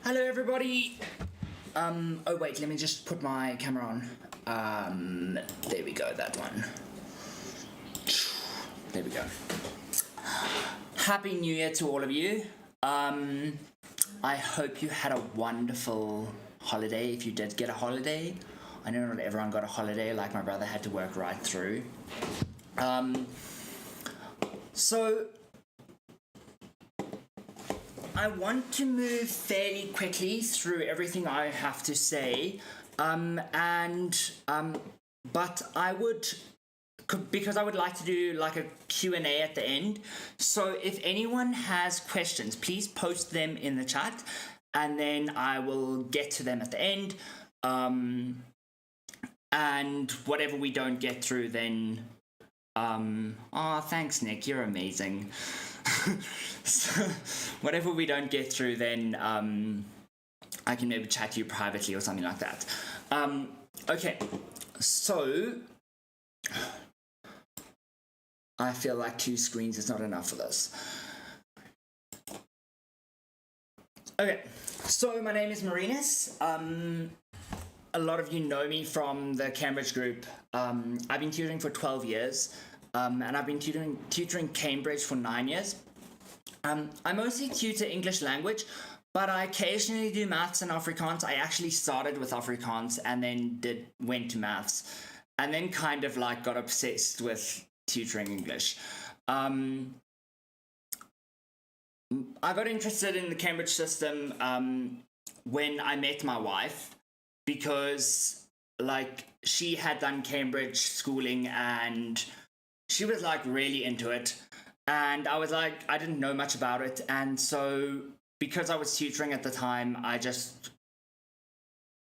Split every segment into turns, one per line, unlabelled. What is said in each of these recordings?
Hello everybody! Oh wait, let me just put my camera on. There we go, that one. There we go. Happy New Year to all of you. I hope you had a wonderful holiday, if you did get a holiday. I know not everyone got a holiday, like my brother had to work right through. So I want to move fairly quickly through everything I have to say, but I would, because I would like to do like a Q&A at the end. So if anyone has questions, please post them in the chat, and then I will get to them at the end. And whatever we don't get through, then thanks Nick, you're amazing. So, whatever we don't get through, then I can maybe chat to you privately or something like that. Okay, so I feel like 2 screens is not enough for this. Okay, so my name is Marinus. A lot of you know me from the Cambridge group. I've been tutoring for 12 years. And I've been tutoring Cambridge for 9 years. I mostly tutor English language, but I occasionally do maths and Afrikaans. I actually started with Afrikaans and then went to maths, and then kind of like got obsessed with tutoring English. I got interested in the Cambridge system when I met my wife, because like she had done Cambridge schooling and she was like really into it, and I was like, I didn't know much about it, and so because I was tutoring at the time, I just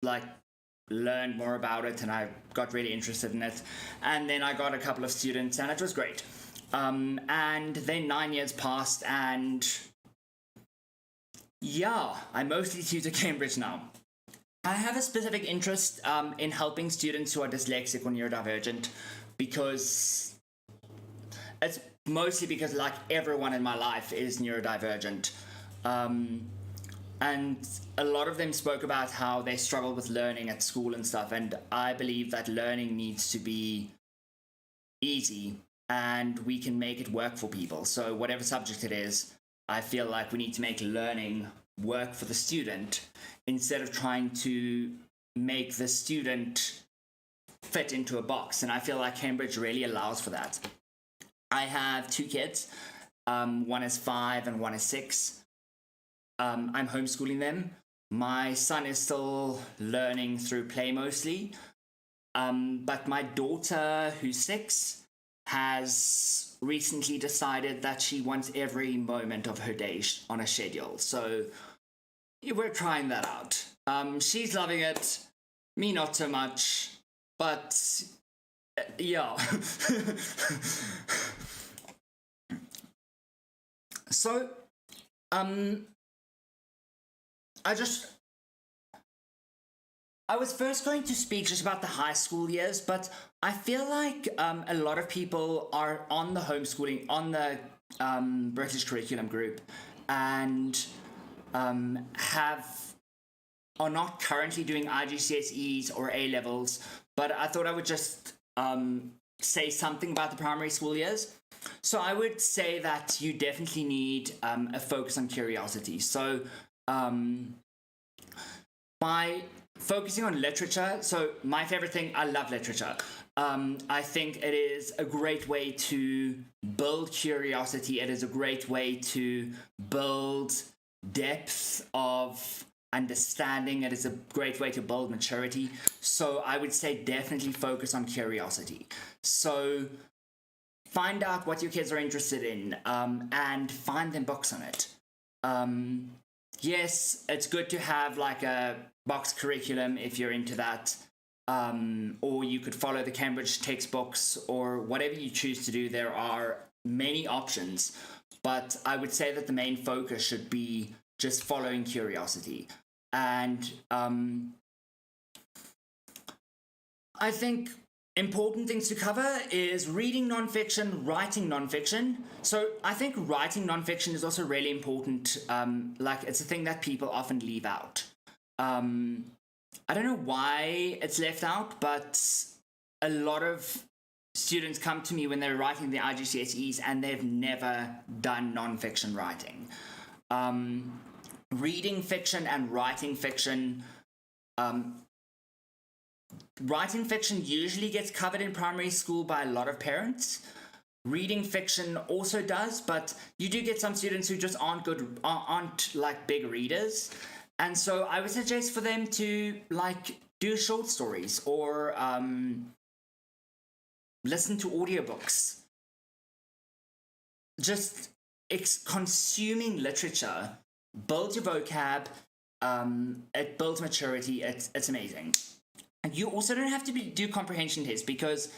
like learned more about it and I got really interested in it, and then I got a couple of students and it was great. And then 9 years passed, and yeah, I mostly tutor Cambridge now. I have a specific interest in helping students who are dyslexic or neurodivergent, because it's mostly because like everyone in my life is neurodivergent. And a lot of them spoke about how they struggle with learning at school and stuff, and I believe that learning needs to be easy and we can make it work for people. So whatever subject it is, I feel like we need to make learning work for the student instead of trying to make the student fit into a box, and I feel like Cambridge really allows for that. I have 2 kids. One is 5 and one is 6. I'm homeschooling them. My son is still learning through play mostly. But my daughter, who's 6, has recently decided that she wants every moment of her day on a schedule. So we're trying that out. She's loving it. Me, not so much. But yeah. So, I was first going to speak just about the high school years, but I feel like a lot of people are on the homeschooling, on the British curriculum group, and are not currently doing IGCSEs or A levels, but I thought I would just say something about the primary school years. So I would say that you definitely need a focus on curiosity. So by focusing on literature, so my favorite thing, I love literature. I think it is a great way to build curiosity. It is a great way to build depth of understanding. It is a great way to build maturity. So I would say definitely focus on curiosity. So find out what your kids are interested in, and find them books on it. Yes, it's good to have like a box curriculum if you're into that, or you could follow the Cambridge textbooks or whatever you choose to do. There are many options, but I would say that the main focus should be just following curiosity. And I think Important things to cover is reading nonfiction, writing nonfiction. So I think writing nonfiction is also really important. Like, it's a thing that people often leave out. I don't know why it's left out, but a lot of students come to me when they're writing the IGCSEs and they've never done nonfiction writing. Reading fiction and writing fiction. Writing fiction usually gets covered in primary school by a lot of parents. Reading fiction also does, but you do get some students who just aren't like big readers. And so I would suggest for them to like do short stories or listen to audiobooks. Just consuming literature builds your vocab, it builds maturity, it's amazing. And you also don't have to do comprehension tests because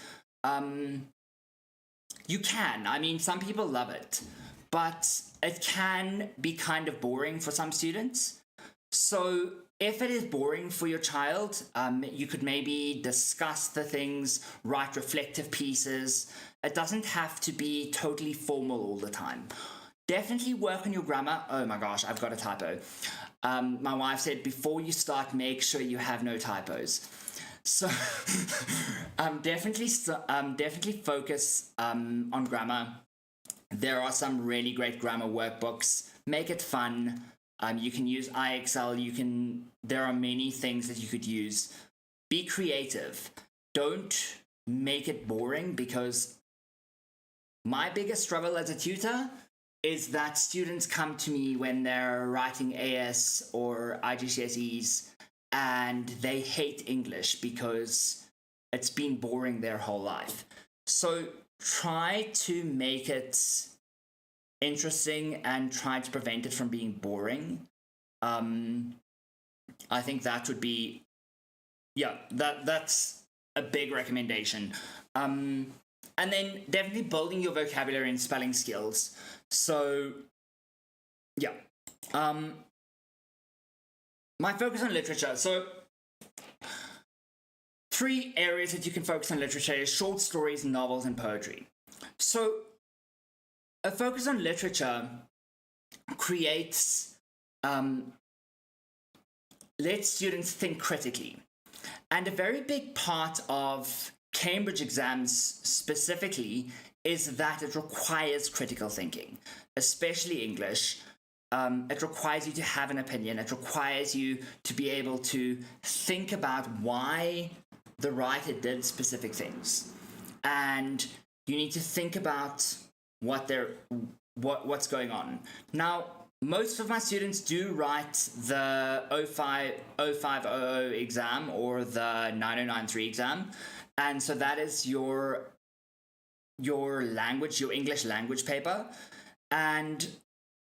you can. I mean, some people love it, but it can be kind of boring for some students. So if it is boring for your child, you could maybe discuss the things, write reflective pieces. It doesn't have to be totally formal all the time. Definitely work on your grammar. Oh my gosh, I've got a typo. My wife said, before you start, make sure you have no typos. So definitely focus on grammar. There are some really great grammar workbooks. Make it fun. You can use IXL. There are many things that you could use. Be creative. Don't make it boring, because my biggest struggle as a tutor is that students come to me when they're writing AS or IGCSEs and they hate English because it's been boring their whole life. So try to make it interesting and try to prevent it from being boring. I think that would be, that's a big recommendation. And then definitely building your vocabulary and spelling skills. So, my focus on literature. So, 3 areas that you can focus on literature is short stories, novels, and poetry. So, a focus on literature creates, lets students think critically. And a very big part of Cambridge exams specifically is that it requires critical thinking, especially English. It requires you to have an opinion. It requires you to be able to think about why the writer did specific things. And you need to think about what's going on. Now, most of my students do write the 0500 exam or the 9093 exam. And so that is your language, your English language paper. And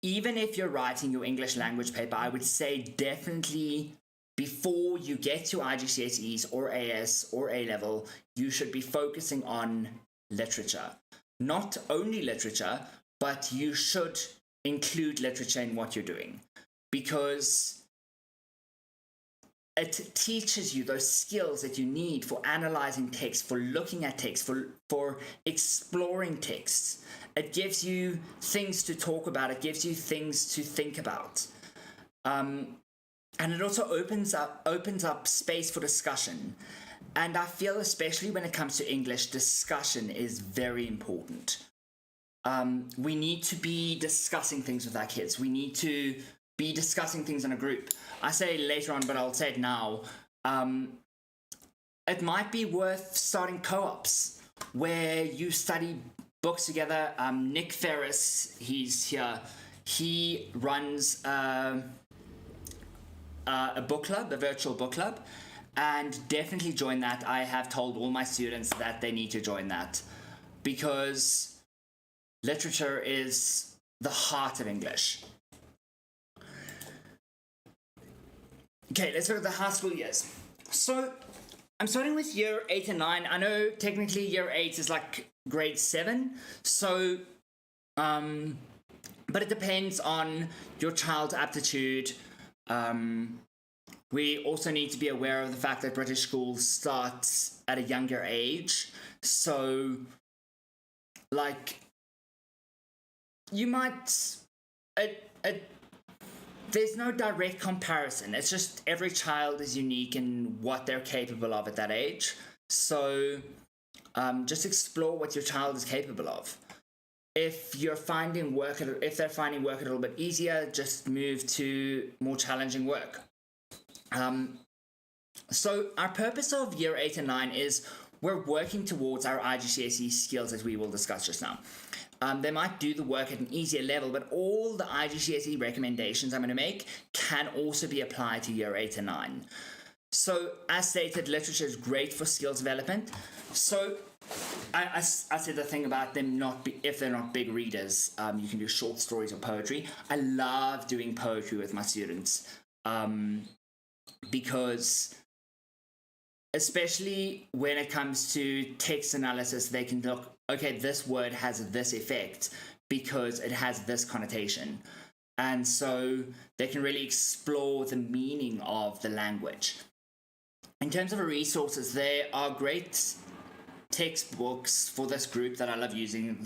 even if you're writing your English language paper, I would say definitely before you get to IGCSEs or AS or A-level, you should be focusing on literature. Not only literature, but you should include literature in what you're doing, because it teaches you those skills that you need for analyzing text, for looking at text, for exploring texts. It gives you things to talk about. It gives you things to think about. And it also opens up space for discussion. And I feel, especially when it comes to English, discussion is very important. We need to be discussing things with our kids. We need to be discussing things in a group. I say later on, but I'll say it now. It might be worth starting co-ops where you study books together. Nick Ferris, he's here. He runs a book club, a virtual book club, and definitely join that. I have told all my students that they need to join that, because literature is the heart of English. Okay, let's look at the high school years. So I'm starting with year 8 and 9. I know technically year 8 is like grade 7. So, but it depends on your child's aptitude, we also need to be aware of the fact that British schools start at a younger age. So, like, you might... there's no direct comparison. It's just every child is unique in what they're capable of at that age. So just explore what your child is capable of. If they're finding work a little bit easier, just move to more challenging work. So our purpose of year 8 and 9 is we're working towards our IGCSE skills, as we will discuss just now. They might do the work at an easier level, but all the IGCSE recommendations I'm going to make can also be applied to year 8 and 9. So, as stated, literature is great for skills development. So, I said the thing about them if they're not big readers, you can do short stories or poetry. I love doing poetry with my students because, especially when it comes to text analysis, they can look, okay, this word has this effect because it has this connotation. And so they can really explore the meaning of the language. In terms of resources, there are great textbooks for this group that I love using.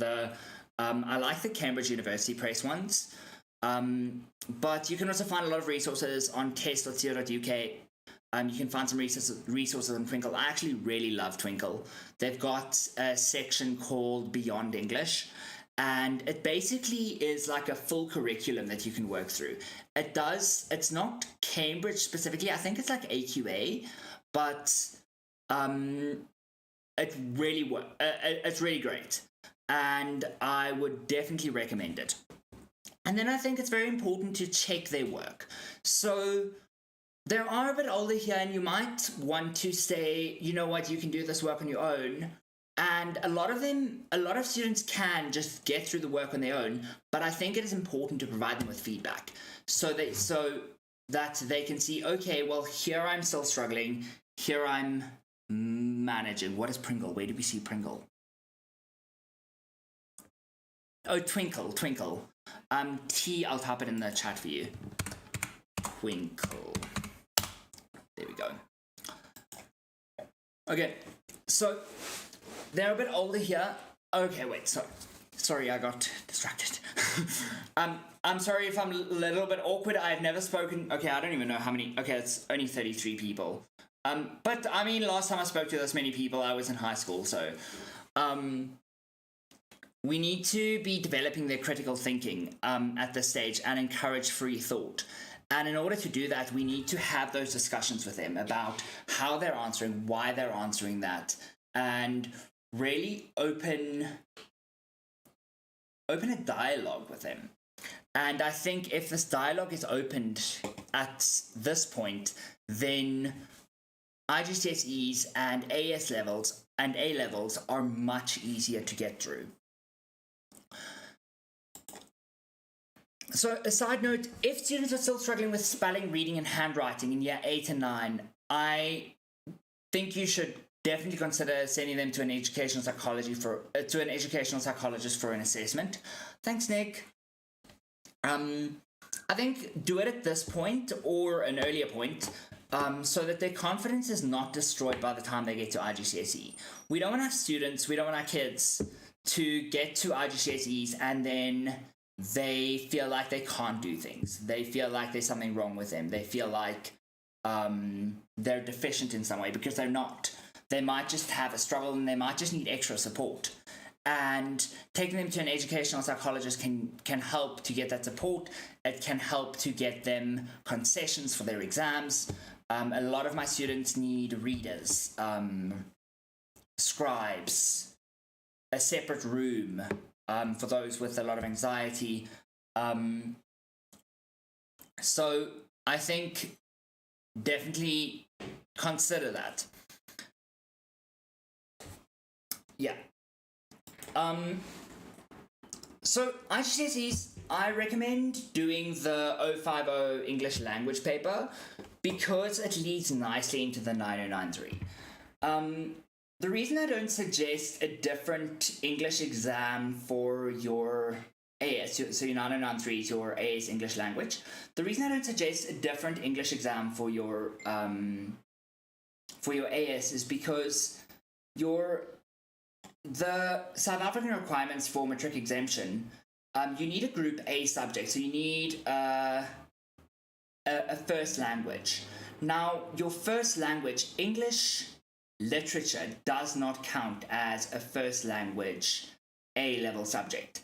I like the Cambridge University Press ones, but you can also find a lot of resources on test.co.uk. You can find some resources on Twinkle. I actually really love Twinkle. They've got a section called Beyond English, and it basically is like a full curriculum that you can work through. It's not Cambridge specifically, I think it's like AQA, but it's really great, and I would definitely recommend it. And then I think it's very important to check their work. So they are a bit older here, and you might want to say, you know what, you can do this work on your own. And a lot of students can just get through the work on their own, but I think it is important to provide them with feedback so that they can see, okay, well, here I'm still struggling, here I'm managing. What is Pringle? Where do we see Pringle? Oh, Twinkle. I'll type it in the chat for you. Twinkle. There we go. Okay, so they're a bit older here. Okay, wait, sorry, I got distracted. I'm sorry if I'm a little bit awkward. I've never spoken. Okay, I don't even know how many. Okay, it's only 33 people. But I mean, last time I spoke to this many people, I was in high school, so we need to be developing their critical thinking at this stage and encourage free thought. And in order to do that, we need to have those discussions with them about how they're answering, why they're answering that, and really open a dialogue with them. And I think if this dialogue is opened at this point, then IGCSEs and AS levels and A levels are much easier to get through. So, a side note, if students are still struggling with spelling, reading, and handwriting in year 8 and 9, I think you should definitely consider sending them to an educational psychologist for an assessment. Thanks, Nick. I think do it at this point or an earlier point, so that their confidence is not destroyed by the time they get to IGCSE. We don't want our kids to get to IGCSEs and then they feel like they can't do things. They feel like there's something wrong with them. They feel like they're deficient in some way, because they're not. They might just have a struggle and they might just need extra support. And taking them to an educational psychologist can help to get that support. It can help to get them concessions for their exams. A lot of my students need readers, scribes, a separate room for those with a lot of anxiety. So I think definitely consider that. Yeah. So IGCSEs, I recommend doing the 050 English language paper because it leads nicely into the 9093. The reason I don't suggest a different English exam for your AS, so your 993 is your AS English language. The reason I don't suggest a different English exam for your AS is because the South African requirements for matric exemption, you need a Group A subject, so you need a first language. Now, your first language, English literature, does not count as a first language A-level subject.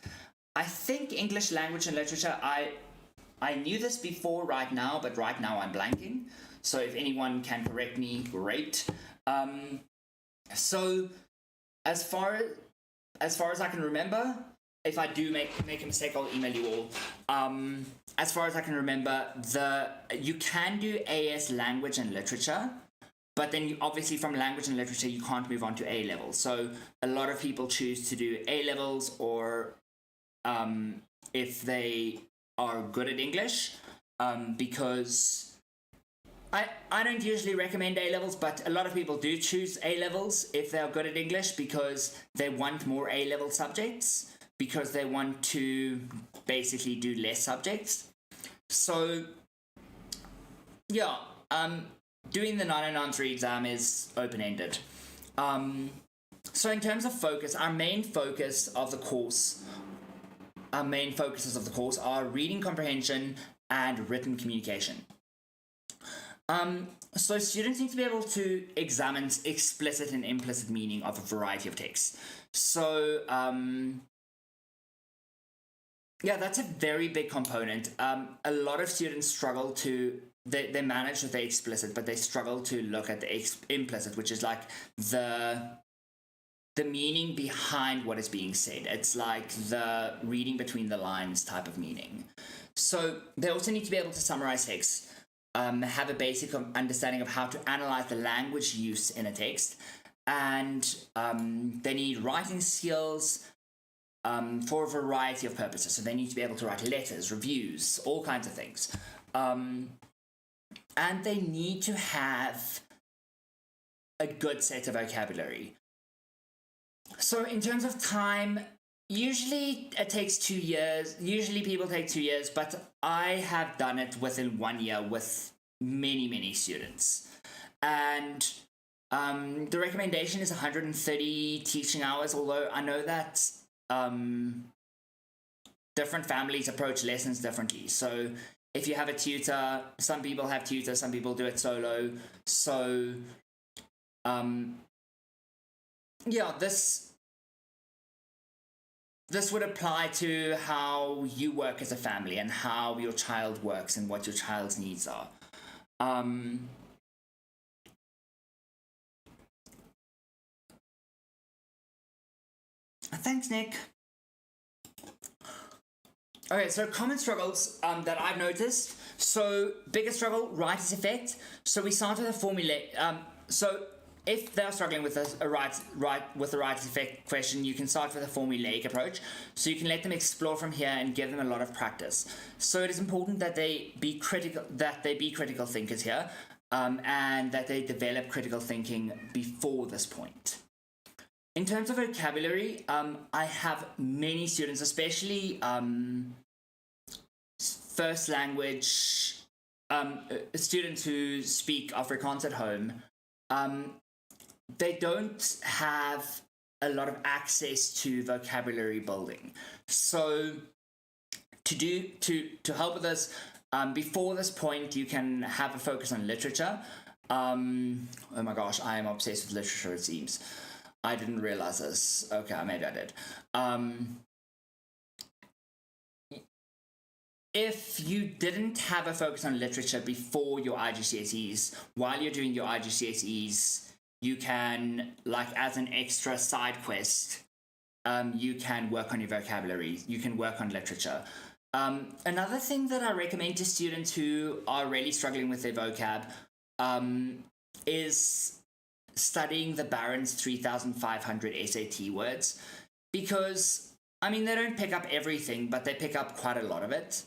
I think English language and literature, I knew this before right now, but right now I'm blanking. So if anyone can correct me, great. So as far as I can remember, if I do make a mistake, I'll email you all. As far as I can remember, you can do AS language and literature, but then obviously from language and literature you can't move on to A levels. So a lot of people choose to do A levels, or if they are good at English, because I don't usually recommend A levels, but a lot of people do choose A levels if they're good at English because they want more A level subjects, because they want to basically do less subjects. So yeah, doing the 993 exam is open-ended. So in terms of focus, our main focuses of the course are reading comprehension and written communication. So students need to be able to examine explicit and implicit meaning of a variety of texts. So yeah, that's a very big component. A lot of students struggle to, they manage with the explicit, but they struggle to look at the implicit, which is like the meaning behind what is being said. It's like the reading between the lines type of meaning. So they also need to be able to summarize text, have a basic understanding of how to analyze the language use in a text, and they need writing skills for a variety of purposes. So they need to be able to write letters, reviews, all kinds of things. And they need to have a good set of vocabulary. So in terms of time, usually it takes 2 years. Usually people take 2 years, but I have done it within 1 year with many, many students. And the recommendation is 130 teaching hours, although I know that different families approach lessons differently. So if you have a tutor, some people have tutors, some people do it solo. So yeah, this would apply to how you work as a family and how your child works and what your child's needs are. Thanks, Nick. Okay, so common struggles that I've noticed. So biggest struggle, writer's effect. So we start with a formula. So if they're struggling with the writer's effect question, you can start with a formulaic approach. So you can let them explore from here and give them a lot of practice. So it is important that they be critical thinkers here, and that they develop critical thinking before this point. In terms of vocabulary, I have many students, especially first language students who speak Afrikaans at home. They don't have a lot of access to vocabulary building. So to help with this, before this point, you can have a focus on literature. Oh my gosh, I am obsessed with literature, it seems. I didn't realize this. Okay, maybe I did. If you didn't have a focus on literature before your IGCSEs, while you're doing your IGCSEs, you can, like as an extra side quest, you can work on your vocabulary. You can work on literature. Another thing that I recommend to students who are really struggling with their vocab is studying the Barron's 3,500 SAT words, because, I mean, they don't pick up everything, but they pick up quite a lot of it.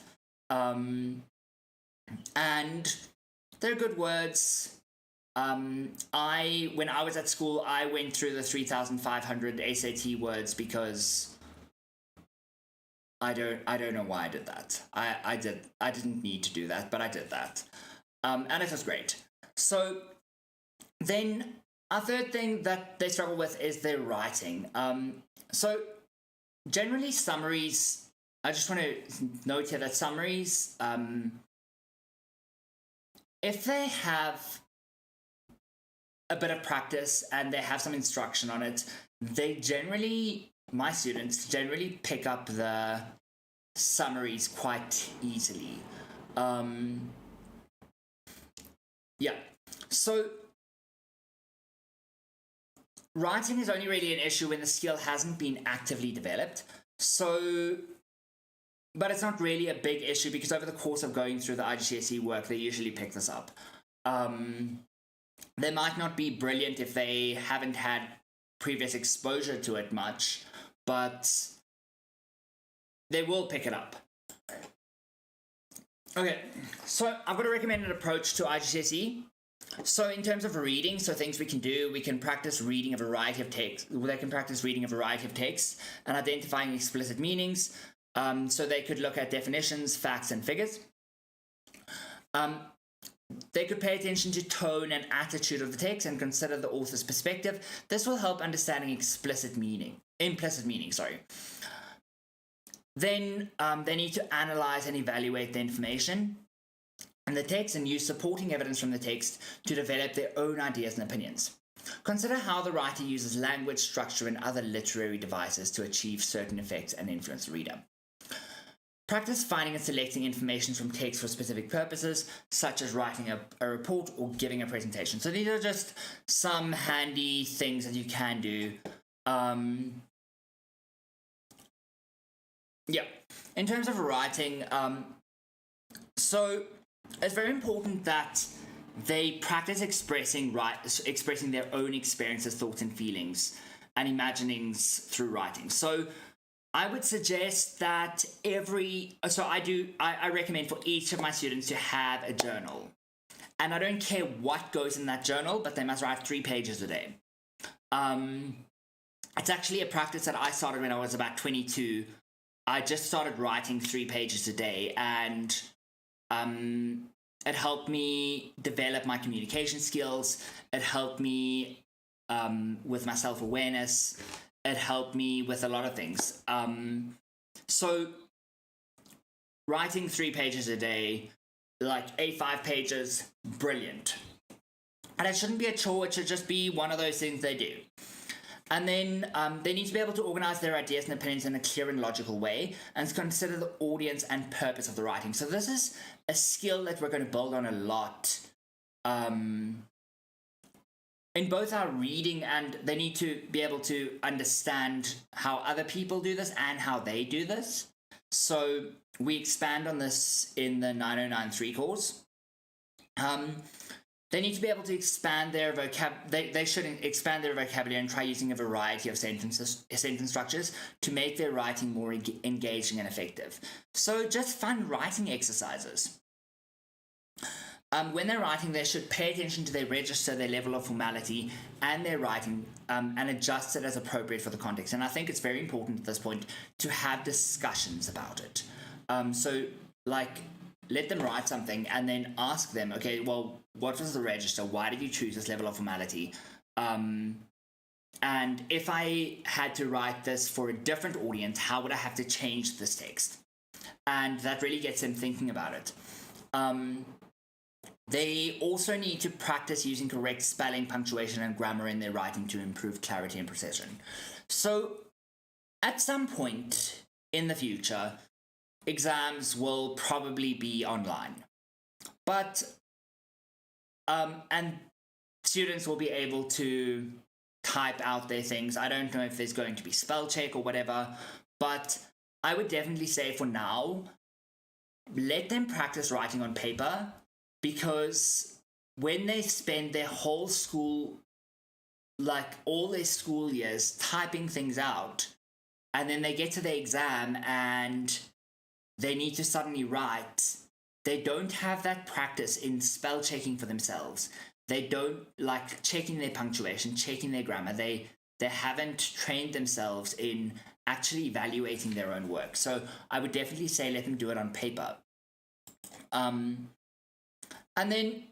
And they're good words. When I was at school, I went through the 3,500 SAT words because I don't know why I did that. I didn't need to do that, but I did that. And it was great. So then a third thing that they struggle with is their writing. So generally summaries, I just want to note here that summaries, if they have a bit of practice and they have some instruction on it, my students generally pick up the summaries quite easily. Yeah, so writing is only really an issue when the skill hasn't been actively developed. But it's not really a big issue because over the course of going through the IGCSE work, they usually pick this up. They might not be brilliant if they haven't had previous exposure to it much, but they will pick it up. Okay, so I've got a recommended approach to IGCSE. So in terms of reading, so things we can do, we can practice reading a variety of texts. They can practice reading a variety of texts and identifying explicit meanings. So they could look at definitions, facts, and figures. They could pay attention to tone and attitude of the text and consider the author's perspective. This will help understanding implicit meaning. Then they need to analyze and evaluate the information in the text and use supporting evidence from the text to develop their own ideas and opinions. Consider how the writer uses language, structure, and other literary devices to achieve certain effects and influence the reader. Practice finding and selecting information from text for specific purposes, such as writing a report or giving a presentation. So these are just some handy things that you can do. In terms of writing, so it's very important that they practice expressing their own experiences, thoughts, and feelings and imaginings through writing. So I would suggest that I recommend for each of my students to have a journal. And I don't care what goes in that journal, but they must write 3 pages a day. It's actually a practice that I started when I was about 22. I just started writing 3 pages a day, and it helped me develop my communication skills. It helped me with my self-awareness. It helped me with a lot of things. So writing 3 pages a day, like A5 pages, brilliant. And it shouldn't be a chore, it should just be one of those things they do. And then they need to be able to organize their ideas and opinions in a clear and logical way and consider the audience and purpose of the writing. So this is a skill that we're going to build on a lot in both our reading, and they need to be able to understand how other people do this and how they do this. So we expand on this in the 9093 course. They need to be able to expand their they should expand their vocabulary and try using a variety of sentence structures to make their writing more engaging and effective. So just fun writing exercises. When they're writing, they should pay attention to their register, their level of formality, and their writing, and adjust it as appropriate for the context. And I think it's very important at this point to have discussions about it. Let them write something and then ask them, okay, well, what was the register? Why did you choose this level of formality? And if I had to write this for a different audience, how would I have to change this text? And that really gets them thinking about it. They also need to practice using correct spelling, punctuation, and grammar in their writing to improve clarity and precision. So, at some point in the future, exams will probably be online. But, and students will be able to type out their things. I don't know if there's going to be spell check or whatever, but I would definitely say for now, let them practice writing on paper, because when they spend their whole school, like all their school years, typing things out, and then they get to the exam and they need to suddenly write, they don't have that practice in spell checking for themselves. They don't like checking their punctuation, checking their grammar. They haven't trained themselves in actually evaluating their own work. So I would definitely say let them do it on paper. And then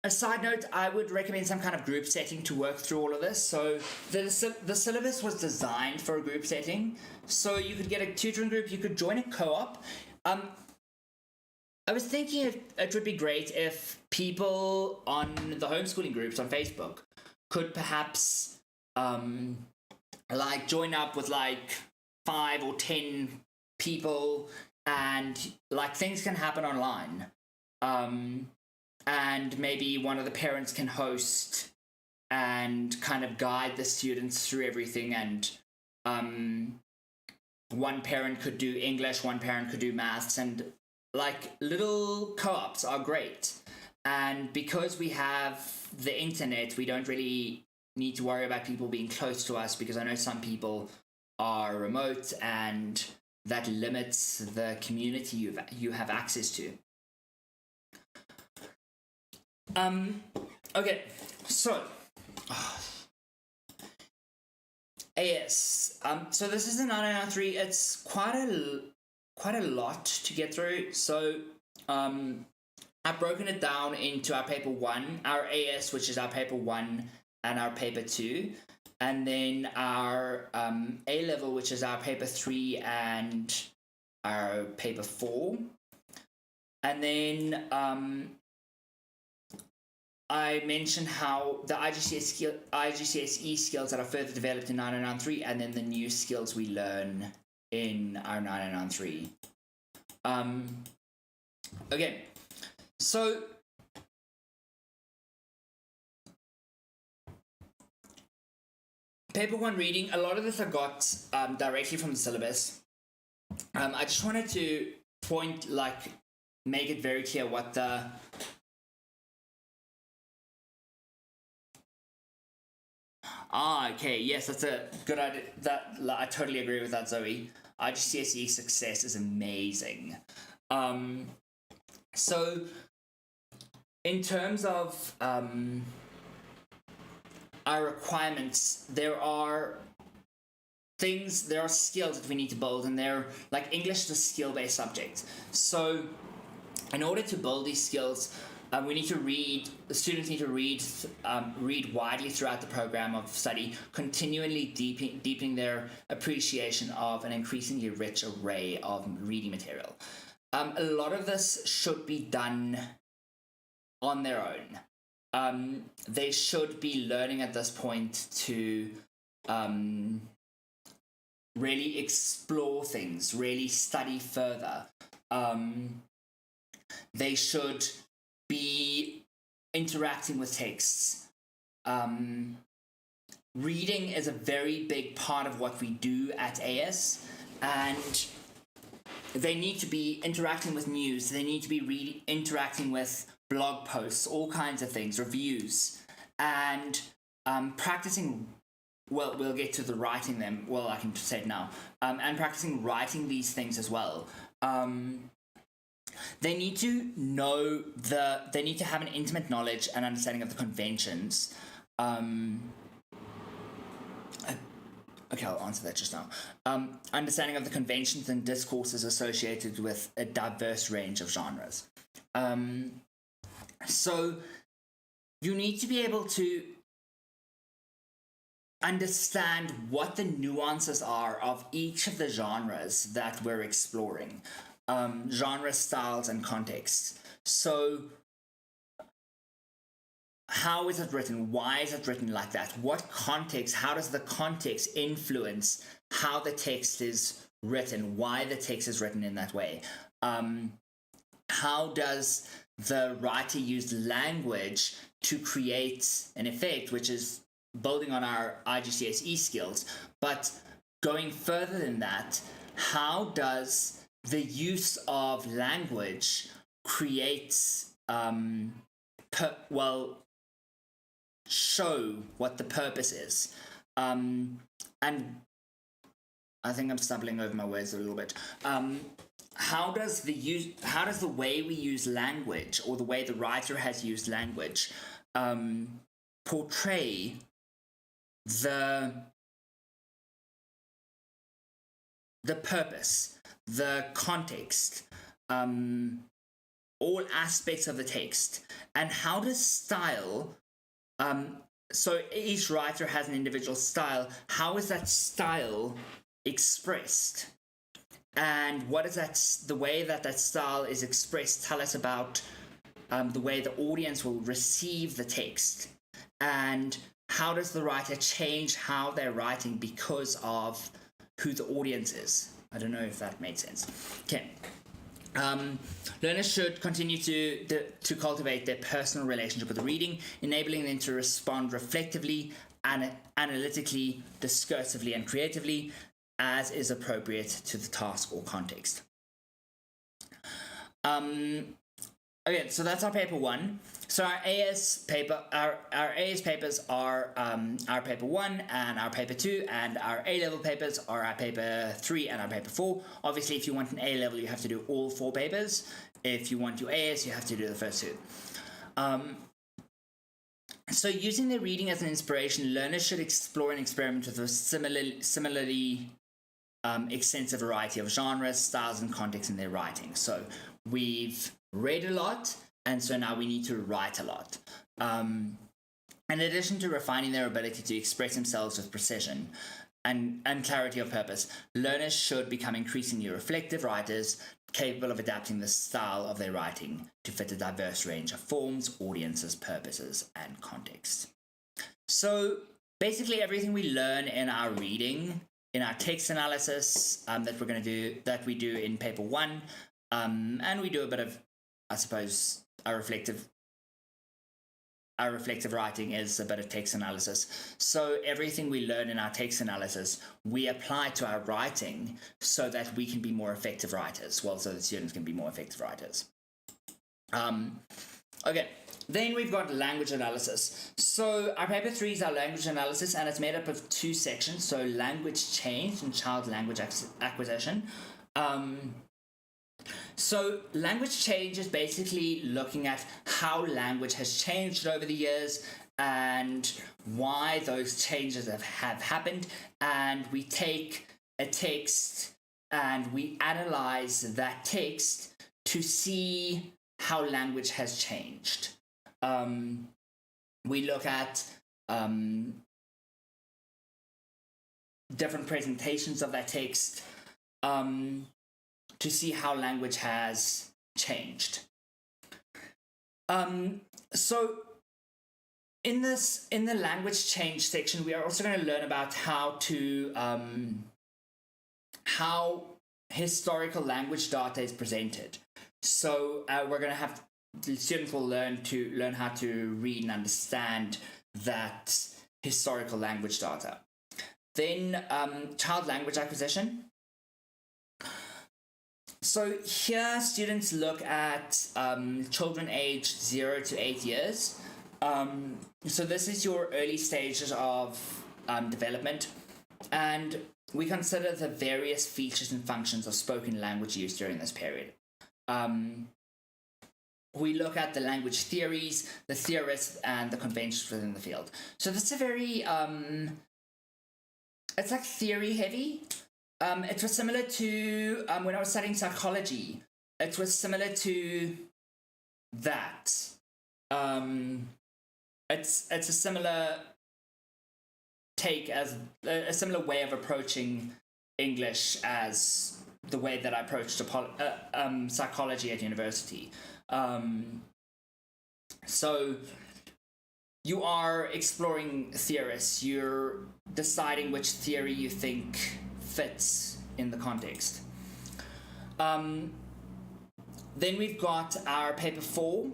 a side note, I would recommend some kind of group setting to work through all of this. So the syllabus was designed for a group setting. So you could get a tutoring group, you could join a co-op. I was thinking it would be great if people on the homeschooling groups on Facebook could perhaps like join up with like 5 or 10 people, and like things can happen online. And maybe one of the parents can host and kind of guide the students through everything, and one parent could do English, one parent could do maths, and like little co-ops are great. And because we have the internet, we don't really need to worry about people being close to us, because I know some people are remote and that limits the community you have access to. Okay, so AS. So this is the 993. It's quite a lot to get through. So I've broken it down into our paper 1, our AS, which is our paper 1, and our paper 2, and then our A level, which is our paper 3 and our paper 4, and then I mentioned how the IGCSE skills that are further developed in 993, and then the new skills we learn in our 993. Okay, so paper 1 reading, a lot of this I got directly from the syllabus. I just wanted to make it very clear what the okay, yes, that's a good idea. I totally agree with that, Zoe. IGCSE success is amazing. So in terms of our requirements, there are skills that we need to build, and they're like English is a skill-based subject. So in order to build these skills, the students need to read widely throughout the program of study, continually deepening their appreciation of an increasingly rich array of reading material. A lot of this should be done on their own. They should be learning at this point to really explore things, really study further. They should be interacting with texts. Reading is a very big part of what we do at AS, and they need to be interacting with news, they need to be interacting with blog posts, all kinds of things, reviews, and practicing, well, we'll get to the writing them, well, I can say it now, and practicing writing these things as well. They need to they need to have an intimate knowledge and understanding of the conventions. Okay, I'll answer that just now. Understanding of the conventions and discourses associated with a diverse range of genres. So you need to be able to understand what the nuances are of each of the genres that we're exploring. Genre, styles, and contexts. So how is it written? Why is it written like that? What context? How does the context influence how the text is written? Why the text is written in that way? How does the writer use language to create an effect, which is building on our IGCSE skills? But going further than that, how does the use of language creates show what the purpose is. And I think I'm stumbling over my words a little bit. How does the way we use language, or the way the writer has used language, portray the the purpose, the context, all aspects of the text, and how does style, so each writer has an individual style, how is that style expressed? And what is that, the way that style is expressed, tell us about the way the audience will receive the text, and how does the writer change how they're writing because of who the audience is? I don't know if that made sense. Okay. Learners should continue to cultivate their personal relationship with the reading, enabling them to respond reflectively, analytically, discursively, and creatively, as is appropriate to the task or context. Okay, so that's our paper 1. So our AS paper, our AS papers are our paper 1 and our paper 2, and our A-level papers are our paper 3 and our paper 4. Obviously, if you want an A-level, you have to do all 4 papers. If you want your AS, you have to do the first 2. So using their reading as an inspiration, learners should explore and experiment with a similarly extensive variety of genres, styles, and contexts in their writing. So we've read a lot, and so now we need to write a lot. In addition to refining their ability to express themselves with precision and clarity of purpose, learners should become increasingly reflective writers, capable of adapting the style of their writing to fit a diverse range of forms, audiences, purposes, and contexts. So basically everything we learn in our reading, in our text analysis that we do in paper 1, and we do a bit of, I suppose, our reflective writing is a bit of text analysis. So everything we learn in our text analysis, we apply to our writing so that we can be more effective writers. Well, so the students can be more effective writers. Okay, then we've got language analysis. So our paper 3 is our language analysis, and it's made up of 2 sections. So language change and child language acquisition. So language change is basically looking at how language has changed over the years and why those changes have happened. And we take a text and we analyze that text to see how language has changed. We look at different presentations of that text to see how language has changed. So in the language change section, we are also going to learn about how historical language data is presented. So we're going to have, the students will learn how to read and understand that historical language data. Then child language acquisition. So here students look at children aged 0 to 8 years. So this is your early stages of development, and we consider the various features and functions of spoken language use during this period. We look at the language theories, the theorists, and the conventions within the field. So this is a very, it's like theory heavy. It was similar to when I was studying psychology. It was similar to that. It's a similar take, as a similar way of approaching English as the way that I approached psychology at university. So you are exploring theorists. You're deciding which theory you think fits in the context. Then we've got our paper 4.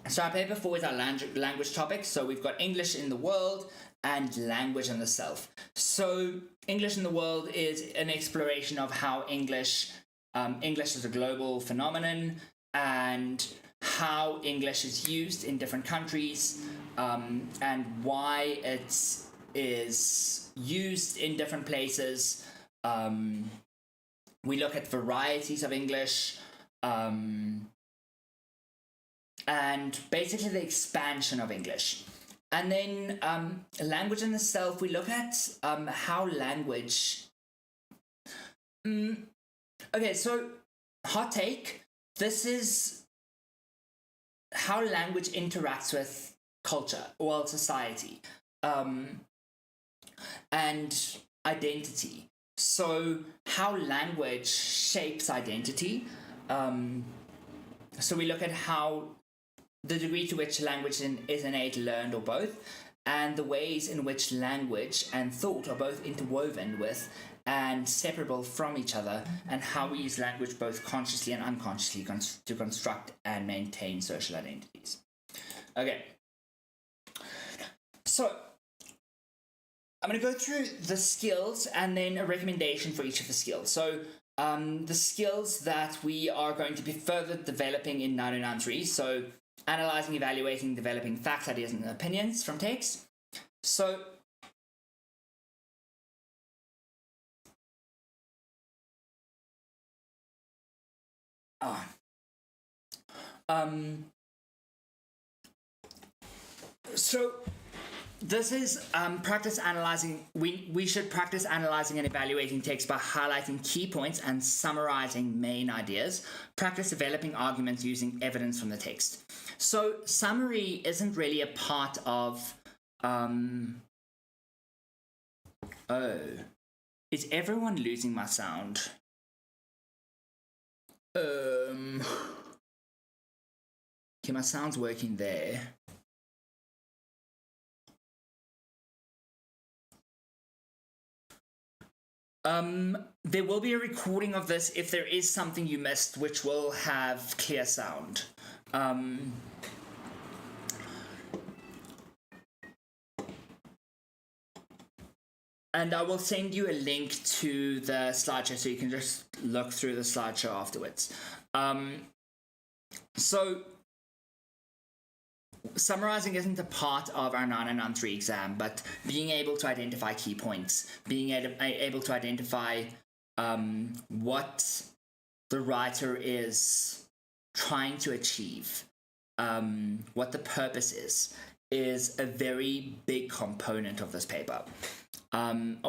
So our paper 4 is our language topic. So we've got English in the world and language in the self. So English in the world is an exploration of how English is a global phenomenon, and how English is used in different countries, and why it is used in different places. We look at varieties of English, and basically the expansion of English. And then language in itself, we look at how language Okay, so hot take. This is how language interacts with culture, well, society, and identity. So, how language shapes identity. Um, so, we look at how the degree to which language is innate, learned, or both, and the ways in which language and thought are both interwoven with and separable from each other, and how we use language both consciously and unconsciously to construct and maintain social identities. Okay. So, I'm going to go through the skills and then a recommendation for each of the skills. So, the skills that we are going to be further developing in 909.3. So, analyzing, evaluating, developing facts, ideas, and opinions from text. So, so this is practice analyzing. We should practice analyzing and evaluating text by highlighting key points and summarizing main ideas. Practice developing arguments using evidence from the text. So summary isn't really a part of. Oh, is everyone losing my sound? Okay, my sound's working there. There will be a recording of this if there is something you missed, which will have clear sound. And I will send you a link to the slideshow so you can just look through the slideshow afterwards. So, summarizing isn't a part of our 909.3 exam, but being able to identify key points, being able to identify what the writer is trying to achieve, what the purpose is a very big component of this paper. Of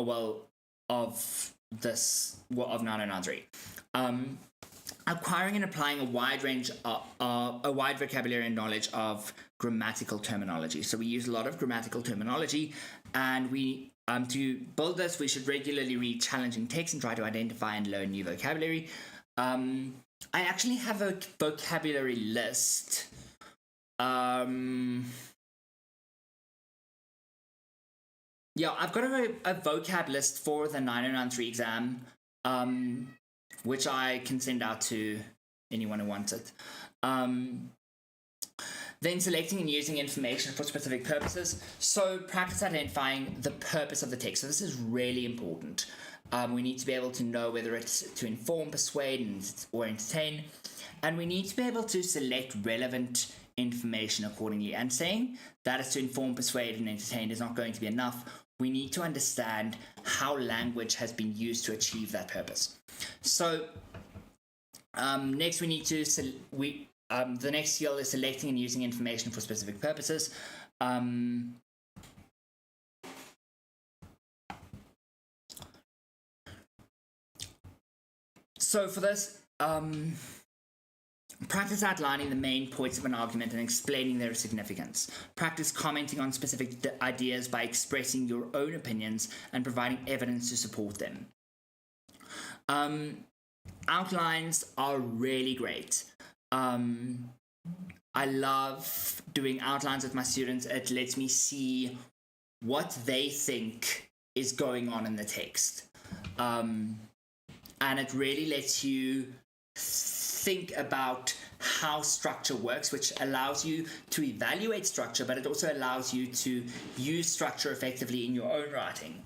909.3. Acquiring and applying a wide vocabulary and knowledge of grammatical terminology. So we use a lot of grammatical terminology, and we to build this, we should regularly read challenging texts and try to identify and learn new vocabulary. I actually have a vocabulary list. Yeah, I've got a vocab list for the 909.3 exam, which I can send out to anyone who wants it. Then selecting and using information for specific purposes. So practice identifying the purpose of the text. So this is really important. We need to be able to know whether it's to inform, persuade, or entertain. And we need to be able to select relevant information accordingly. And saying that is to inform, persuade, and entertain is not going to be enough. We need to understand how language has been used to achieve that purpose. So next we need to the next skill is selecting and using information for specific purposes. So for this, practice outlining the main points of an argument and explaining their significance. Practice commenting on specific ideas by expressing your own opinions and providing evidence to support them. Outlines are really great. I love doing outlines with my students. It lets me see what they think is going on in the text. And it really lets you think about how structure works, which allows you to evaluate structure, but it also allows you to use structure effectively in your own writing.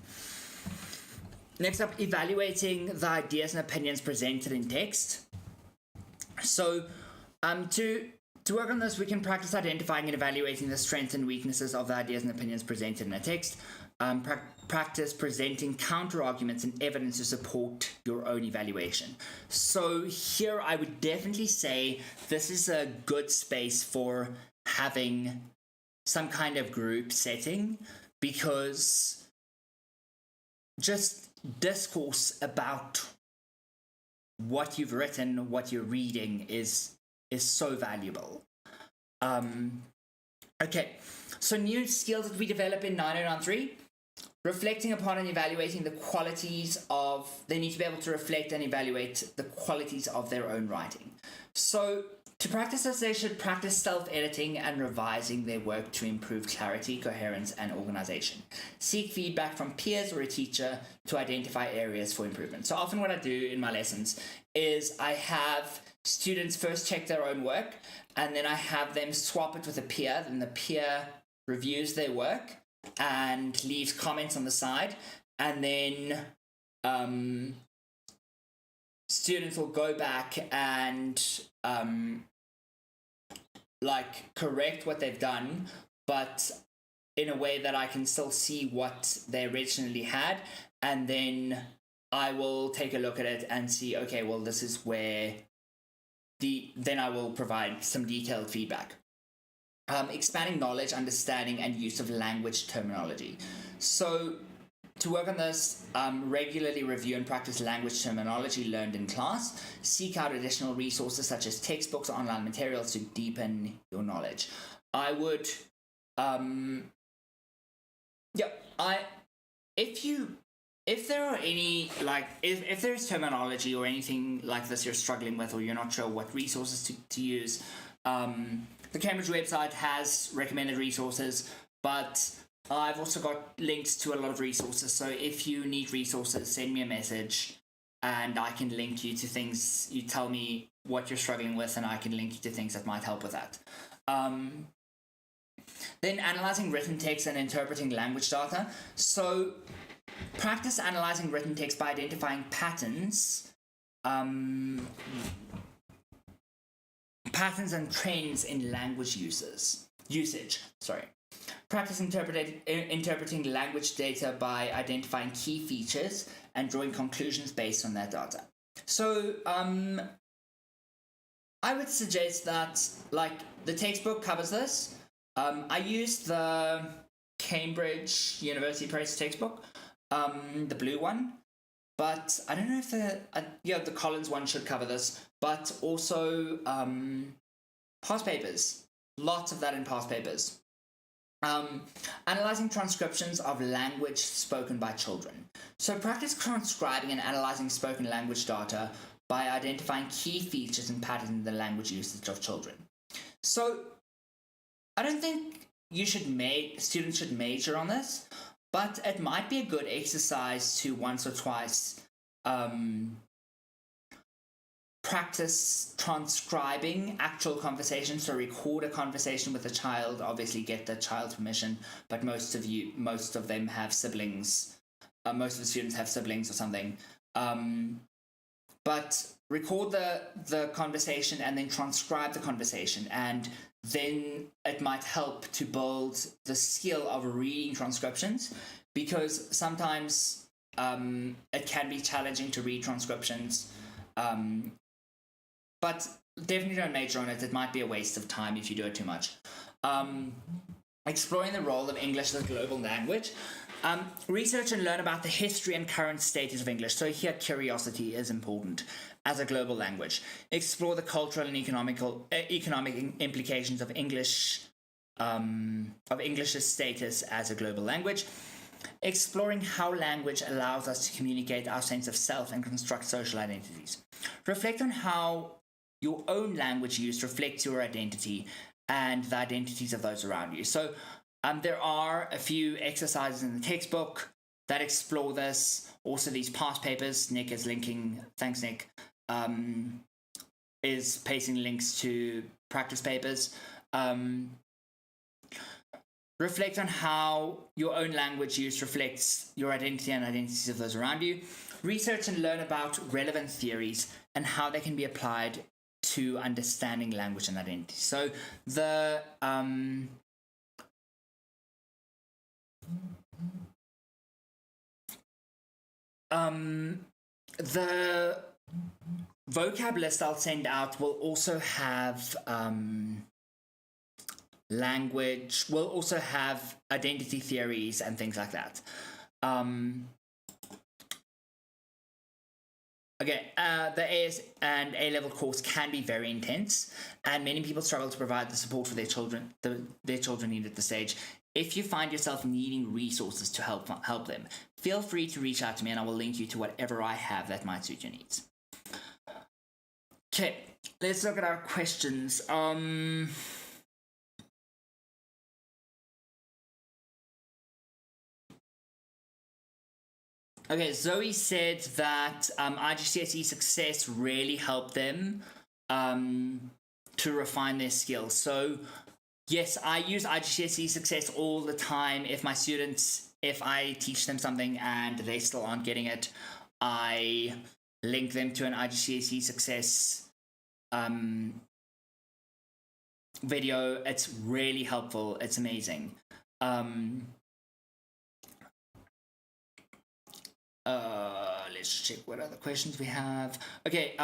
Next up, evaluating the ideas and opinions presented in text. So, to work on this, we can practice identifying and evaluating the strengths and weaknesses of the ideas and opinions presented in a text. Practice presenting counter-arguments and evidence to support your own evaluation. So here I would definitely say this is a good space for having some kind of group setting, because just discourse about what you've written, what you're reading is so valuable. Okay, so new skills that we develop in 9093. Reflecting upon and evaluating the qualities of, they need to be able to reflect and evaluate the qualities of their own writing. So to practice this, they should practice self-editing and revising their work to improve clarity, coherence, and organization. Seek feedback from peers or a teacher to identify areas for improvement. So often what I do in my lessons is I have students first check their own work, and then I have them swap it with a peer, and the peer reviews their work and leaves comments on the side, and then students will go back and correct what they've done, but in a way that I can still see what they originally had, and then I will take a look at it and see, okay, well, this is where then I will provide some detailed feedback. Expanding knowledge, understanding, and use of language terminology. So to work on this, regularly review and practice language terminology learned in class. Seek out additional resources such as textbooks or online materials to deepen your knowledge. I would, if there are any, if there's terminology or anything like this you're struggling with, or you're not sure what resources to use, the Cambridge website has recommended resources, but I've also got links to a lot of resources. So if you need resources, send me a message and I can link you to things. You tell me what you're struggling with and I can link you to things that might help with that. Then analyzing written text and interpreting language data. So practice analyzing written text by identifying patterns and trends in language usage. Practice interpreting language data by identifying key features and drawing conclusions based on that data. So I would suggest that, the textbook covers this. I used the Cambridge University Press textbook, the blue one. But I don't know if the Collins one should cover this, but also past papers. Lots of that in past papers. Analyzing transcriptions of language spoken by children. So practice transcribing and analyzing spoken language data by identifying key features and patterns in the language usage of children. So I don't think students should major on this, but it might be a good exercise to once or twice practice transcribing actual conversations. So record a conversation with a child, obviously get the child's permission, but most of them have siblings. Most of the students have siblings or something. But record the conversation and then transcribe the conversation, and then it might help to build the skill of reading transcriptions, because sometimes it can be challenging to read transcriptions. But definitely don't major on it. It might be a waste of time if you do it too much. Exploring the role of English as a global language. Research and learn about the history and current status of English. So here, curiosity is important as a global language. Explore the cultural and economic implications of English's status as a global language. Exploring how language allows us to communicate our sense of self and construct social identities. Reflect on how your own language use reflects your identity and the identities of those around you. So there are a few exercises in the textbook that explore this. Also, these past papers, Nick is linking, thanks Nick, is pasting links to practice papers. Reflect on how your own language use reflects your identity and identities of those around you. Research and learn about relevant theories and how they can be applied to understanding language and identity. So the vocab list I'll send out will also have language, will also have identity theories and things like that. Okay, the AS and A level course can be very intense, and many people struggle to provide the support for their children. Their children need at this stage. If you find yourself needing resources to help them, feel free to reach out to me, and I will link you to whatever I have that might suit your needs. Okay, let's look at our questions. Okay, Zoe said that IGCSE success really helped them to refine their skills. So, yes, I use IGCSE success all the time. If I teach them something and they still aren't getting it, I link them to an IGCSE success video. It's really helpful. It's amazing. Let's check what other questions we have. Okay,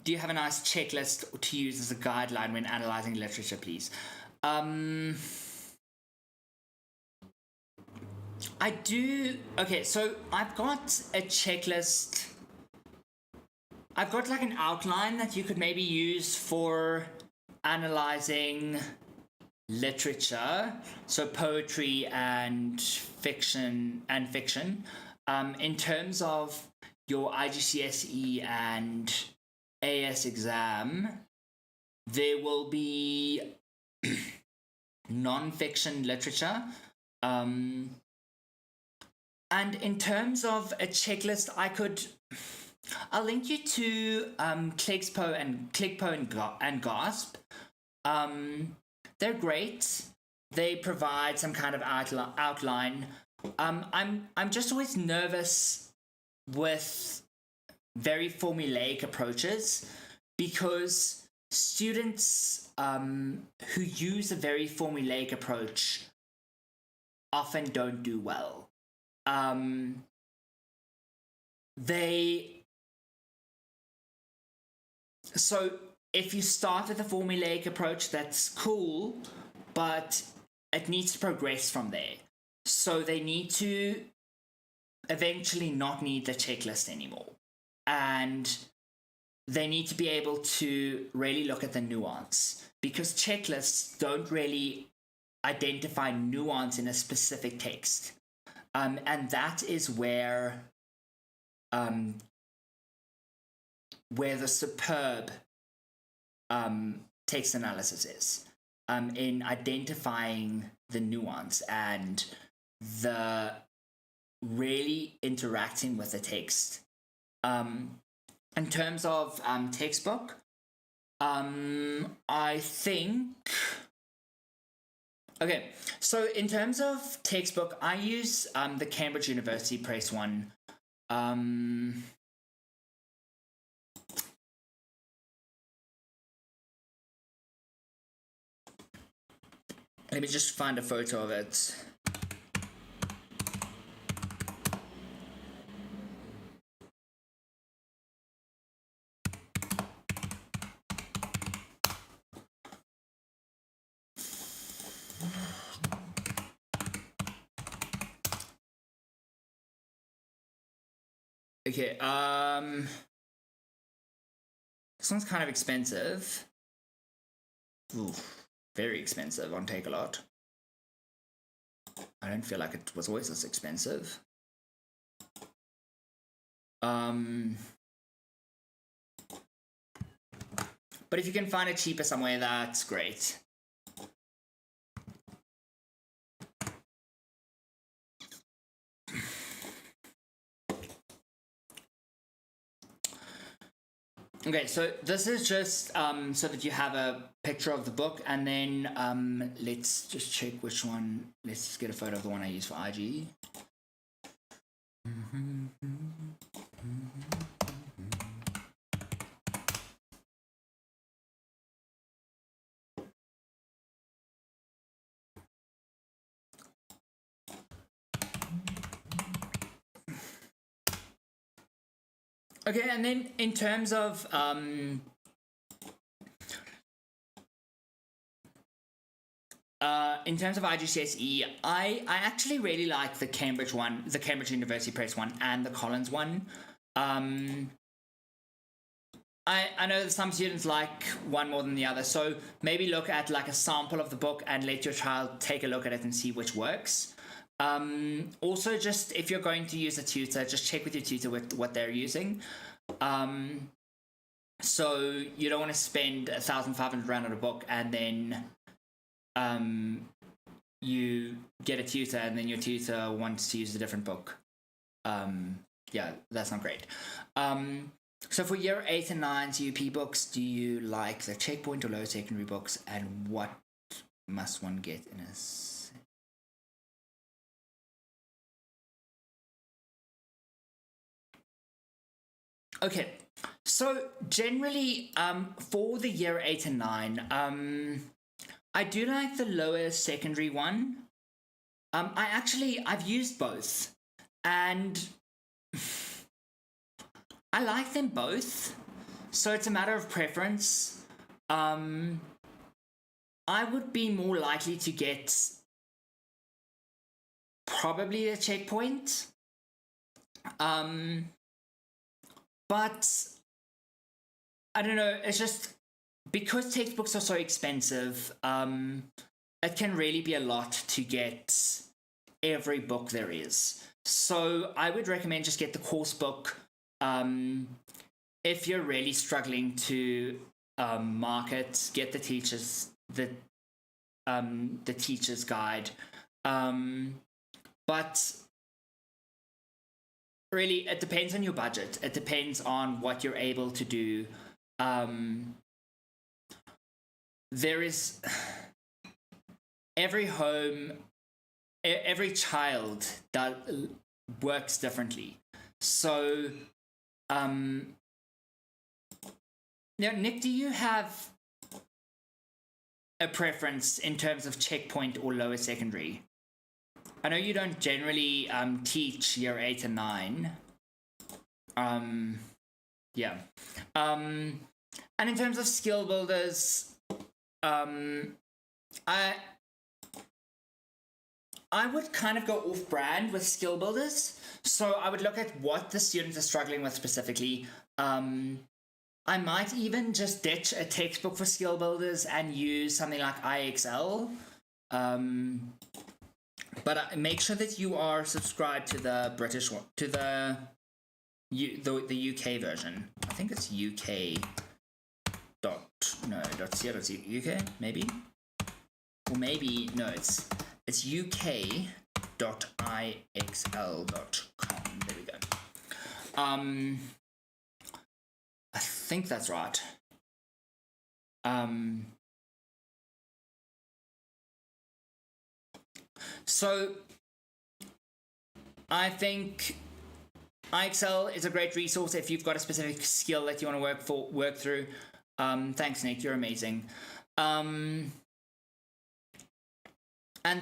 do you have a nice checklist to use as a guideline when analyzing literature, please? I do. Okay, so I've got a checklist. I've got like an outline that you could maybe use for analyzing literature, so poetry and fiction. In terms of your IGCSE and AS exam, there will be non-fiction literature. And in terms of a checklist, I'll link you to Clixpo and Gasp. They're great. They provide some kind of outline. I'm just always nervous with very formulaic approaches because students who use a very formulaic approach often don't do well. So if you start with a formulaic approach, that's cool, but it needs to progress from there. So they need to eventually not need the checklist anymore. And they need to be able to really look at the nuance, because checklists don't really identify nuance in a specific text. And that is where the superb text analysis is, in identifying the nuance and the really interacting with the text. In terms of textbook, I think... Okay, so in terms of textbook, I use the Cambridge University Press one. Let me just find a photo of it. Okay, this one's kind of expensive. Ooh, very expensive on Takealot. I don't feel like it was always this expensive. But if you can find it cheaper somewhere, that's great. Okay, so this is just so that you have a picture of the book, and then let's just check which one. Let's just get a photo of the one I use for IG. Okay, and then in terms of IGCSE, I actually really like the Cambridge one, the Cambridge University Press one, and the Collins one. I know that some students like one more than the other, so maybe look at like a sample of the book and let your child take a look at it and see which works. Also, just if you're going to use a tutor, just check with your tutor with what they're using. So you don't want to spend 1,500 rand on a book and then you get a tutor and then your tutor wants to use a different book. Yeah, that's not great. So for year 8 and 9 CUP books, do you like the checkpoint or lower secondary books, and what must one get in a... Okay, so generally, for the year 8 and 9, I do like the lower secondary one. I've used both, and I like them both, so it's a matter of preference. I would be more likely to get probably the checkpoint. But I don't know, it's just because textbooks are so expensive, it can really be a lot to get every book there is. So I would recommend just get the course book. If you're really struggling to market, get the teacher's guide. But really, it depends on your budget. It depends on what you're able to do. There is every child works differently. So, now, Nick, do you have a preference in terms of checkpoint or lower secondary? I know you don't generally teach year 8 and 9. Yeah. And in terms of skill builders, I would kind of go off-brand with skill builders. So I would look at what the students are struggling with specifically. I might even just ditch a textbook for skill builders and use something like IXL. But make sure that you are subscribed to the British one, to the UK version. I think it's UK, maybe, or maybe no, it's uk.ixl.com. There we go. I think that's right. So I think IXL is a great resource if you've got a specific skill that you want to work through. Thanks, Nick. You're amazing. And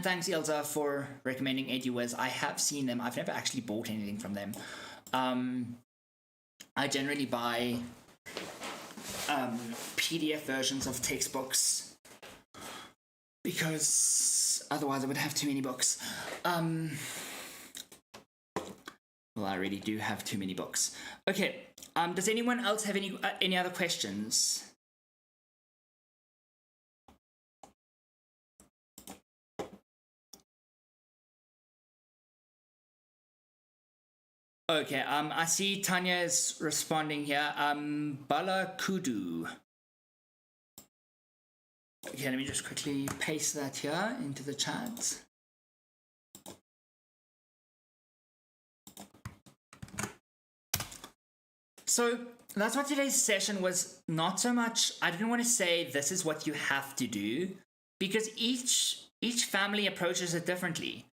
thanks, Ilza, for recommending EduWiz. I have seen them. I've never actually bought anything from them. I generally buy PDF versions of textbooks because otherwise I would have too many books. Well, I really do have too many books. Okay. Does anyone else have any other questions? Okay, I see Tanya is responding here. Bala Kudu. Okay, let me just quickly paste that here into the chat. So that's what today's session was. Not so much, I didn't want to say this is what you have to do, because each family approaches it differently.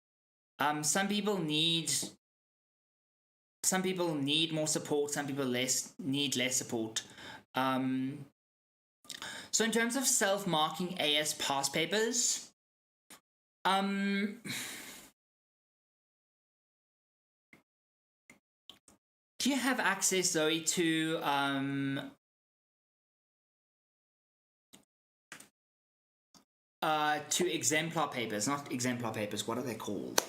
Some people need more support, some people need less support. So in terms of self-marking AS past papers, do you have access, Zoe, to exemplar papers? Not exemplar papers, what are they called?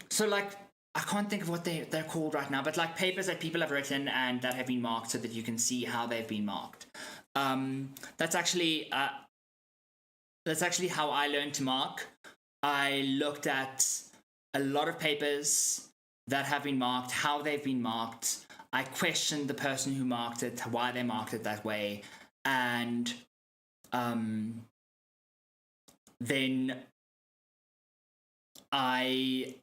So like I can't think of what they're called right now, but like papers that people have written and that have been marked so that you can see how they've been marked. That's actually how I learned to mark. I looked at a lot of papers that have been marked, how they've been marked. I questioned the person who marked it, why they marked it that way, and then I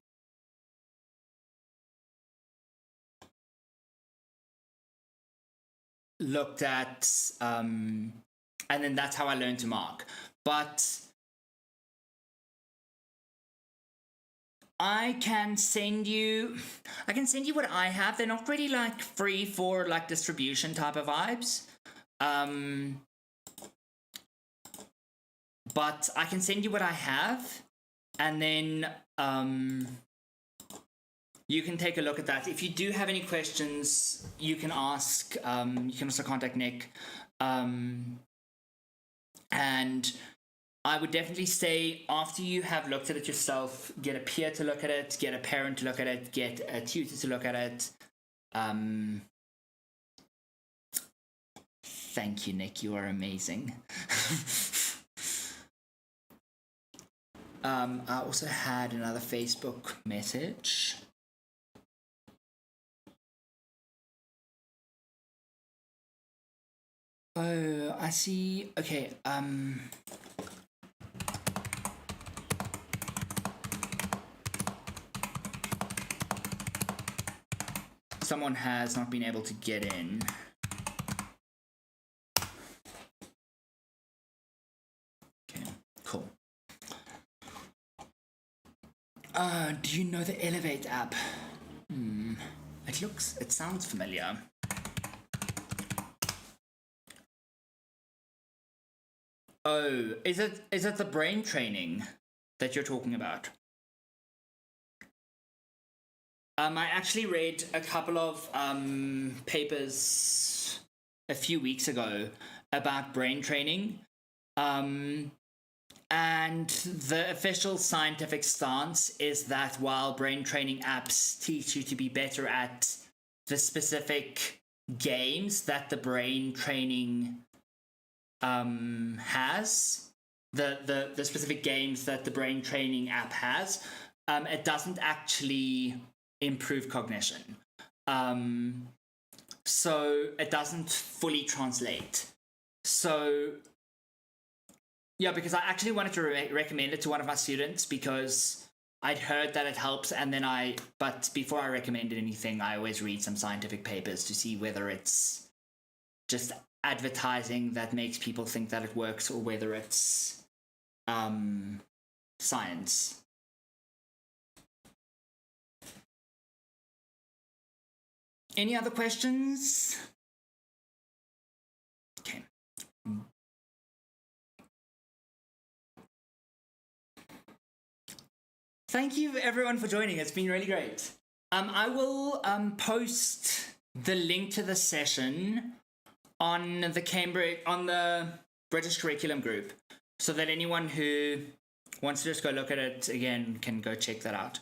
looked at, and then that's how I learned to mark. But I can send you what I have. They're not really like free for like distribution type of vibes. But I can send you what I have, and then you can take a look at that. If you do have any questions, you can ask. You can also contact Nick. And I would definitely say, after you have looked at it yourself, get a peer to look at it, get a parent to look at it, get a tutor to look at it. Thank you, Nick. You are amazing. I also had another Facebook message. Oh, I see. Okay, someone has not been able to get in. Okay, cool. Do you know the Elevate app? It sounds familiar. Oh, is it the brain training that you're talking about? I actually read a couple of papers a few weeks ago about brain training. And the official scientific stance is that while brain training apps teach you to be better at the specific games that the brain training has, the specific games that the brain training app has, it doesn't actually improve cognition. So it doesn't fully translate. So yeah, because I actually wanted to recommend it to one of my students because I'd heard that it helps, and then but before I recommended anything, I always read some scientific papers to see whether it's just advertising that makes people think that it works or whether it's science. Any other questions? Okay. Thank you everyone for joining. It's been really great. I will post the link to the session on the British Curriculum group, so that anyone who wants to just go look at it again can go check that out.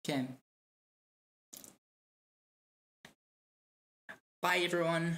Okay. Bye everyone.